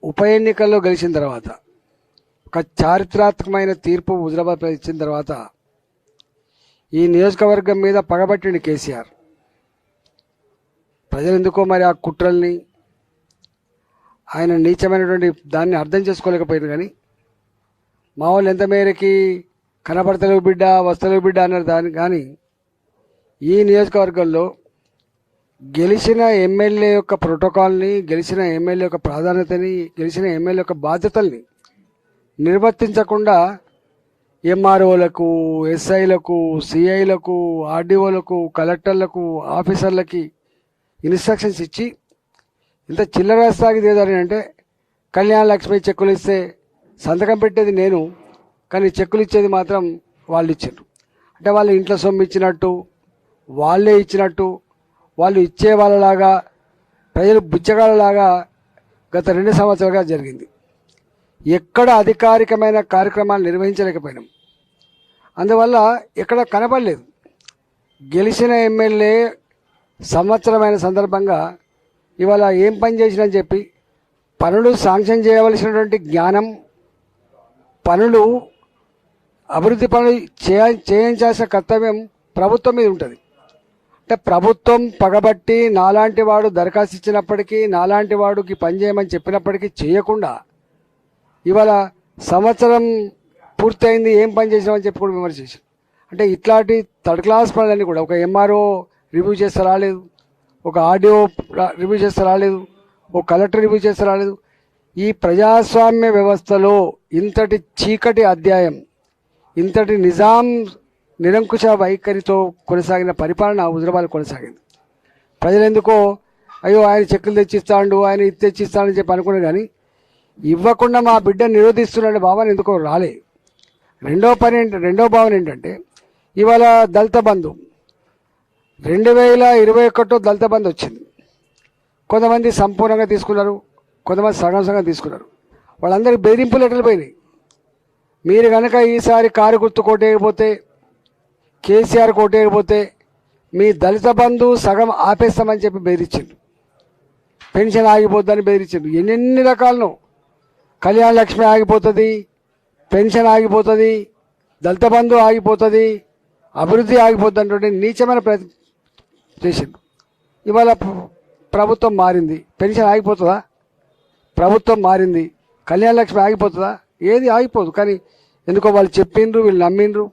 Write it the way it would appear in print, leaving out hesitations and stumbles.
ఉప ఎన్నికల్లో గెలిచిన తర్వాత ఒక చారిత్రాత్మకమైన తీర్పు హుజరాబాద్ ఇచ్చిన తర్వాత ఈ నియోజకవర్గం మీద పగబట్టిండి కేసీఆర్. ప్రజలు ఎందుకో మరి ఆ కుట్రల్ని ఆయన నీచమైనటువంటి దాన్ని అర్థం చేసుకోలేకపోయారు. కానీ మా వాళ్ళు ఎంత మేరకి కనపడతలేవు బిడ్డ వస్తలేవు బిడ్డ అన్నారు దాన్ని. కానీ ఈ నియోజకవర్గంలో గెలిచిన ఎమ్మెల్యే యొక్క ప్రోటోకాల్ని, గెలిచిన ఎమ్మెల్యే యొక్క ప్రాధాన్యతని, గెలిచిన ఎమ్మెల్యే యొక్క బాధ్యతల్ని నిర్వర్తించకుండా ఎంఆర్ఓలకు, ఎస్ఐలకు, సిఐలకు, ఆర్డీఓలకు, కలెక్టర్లకు, ఆఫీసర్లకి ఇన్స్ట్రక్షన్స్ ఇచ్చి ఇంత చిల్లర స్థాయికి దిగదారని అంటే కళ్యాణ లక్ష్మి చెక్కులు ఇస్తే సంతకం పెట్టేది నేను, కానీ చెక్కులు ఇచ్చేది మాత్రం వాళ్ళు ఇచ్చారు. అంటే వాళ్ళు ఇంట్లో సొమ్ము ఇచ్చినట్టు, వాళ్ళే ఇచ్చినట్టు, వాళ్ళు ఇచ్చే వాళ్ళలాగా, ప్రజలు బుచ్చగాళ్ళలాగా గత 2 సంవత్సరాలుగా జరిగింది. ఎక్కడ అధికారికమైన కార్యక్రమాలు నిర్వహించలేకపోయినాం. అందువల్ల ఎక్కడ కనపడలేదు. గెలిచిన ఎమ్మెల్యే సంవత్సరమైన సందర్భంగా ఇవాళ ఏం పని చేసినని చెప్పి పనులు శాంక్షన్ చేయవలసినటువంటి జ్ఞానం, పనులు అభివృద్ధి పనులు చేయించాల్సిన కర్తవ్యం ప్రభుత్వం మీద ఉంటుంది. అంటే ప్రభుత్వం పగబట్టి నాలాంటి వాడు దరఖాస్తు ఇచ్చినప్పటికీ, నాలాంటి వాడికి పని చేయమని చెప్పినప్పటికీ చేయకుండా ఇవాళ సంవత్సరం పూర్తయింది ఏం పని చేసినామని చెప్పి కూడా విమర్శ చేశారు. అంటే ఇట్లాంటి థర్డ్ క్లాస్ పనులన్నీ కూడా ఒక ఎంఆర్ఓ రివ్యూ చేస్తే రాలేదు, ఒక ఆర్డీఓ రివ్యూ చేస్తే రాలేదు, ఒక కలెక్టర్ రివ్యూ చేస్తే రాలేదు. ఈ ప్రజాస్వామ్య వ్యవస్థలో ఇంతటి చీకటి అధ్యాయం, ఇంతటి నిజాం నిరంకుశ వైఖరితో కొనసాగిన పరిపాలన హుజరాబాద్ కొనసాగింది. ప్రజలెందుకో అయ్యో ఆయన చెక్కులు తెచ్చిస్తాడు, ఆయన ఇది తెచ్చిస్తాడని చెప్పి అనుకున్నారు. కానీ ఇవ్వకుండా మా బిడ్డ నిరోధిస్తున్నాడు భావన ఎందుకో రాలే. రెండో భావన ఏంటంటే ఇవాళ దళిత బంధు 2021 దళిత బంధు వచ్చింది. కొంతమంది సంపూర్ణంగా తీసుకున్నారు, కొంతమంది సగం సగం తీసుకున్నారు. వాళ్ళందరికీ బెదిరింపు లెటర్లు పోయినాయి. మీరు కనుక ఈసారి కారు గుర్తు కొట్టేయకపోతే, కేసీఆర్ కొట్టేయకపోతే మీ దళిత బంధు సగం ఆపేస్తామని చెప్పి బెదిరించిండు. పెన్షన్ ఆగిపోద్దని బెదిరించిండు. ఎన్నెన్ని రకాలను, కళ్యాణ లక్ష్మి ఆగిపోతుంది, పెన్షన్ ఆగిపోతుంది, దళిత బంధు ఆగిపోతుంది, అభివృద్ధి ఆగిపోతుంది అంటే నీచమైన ప్రయత్నం చేసిండు. ఇవాళ ప్రభుత్వం మారింది, పెన్షన్ ఆగిపోతుందా? ప్రభుత్వం మారింది, కళ్యాణ లక్ష్మి ఆగిపోతుందా? ఏది ఆగిపోదు. కానీ ఎందుకో వాళ్ళు చెప్పిండ్రు, వీళ్ళు నమ్మిండ్రు.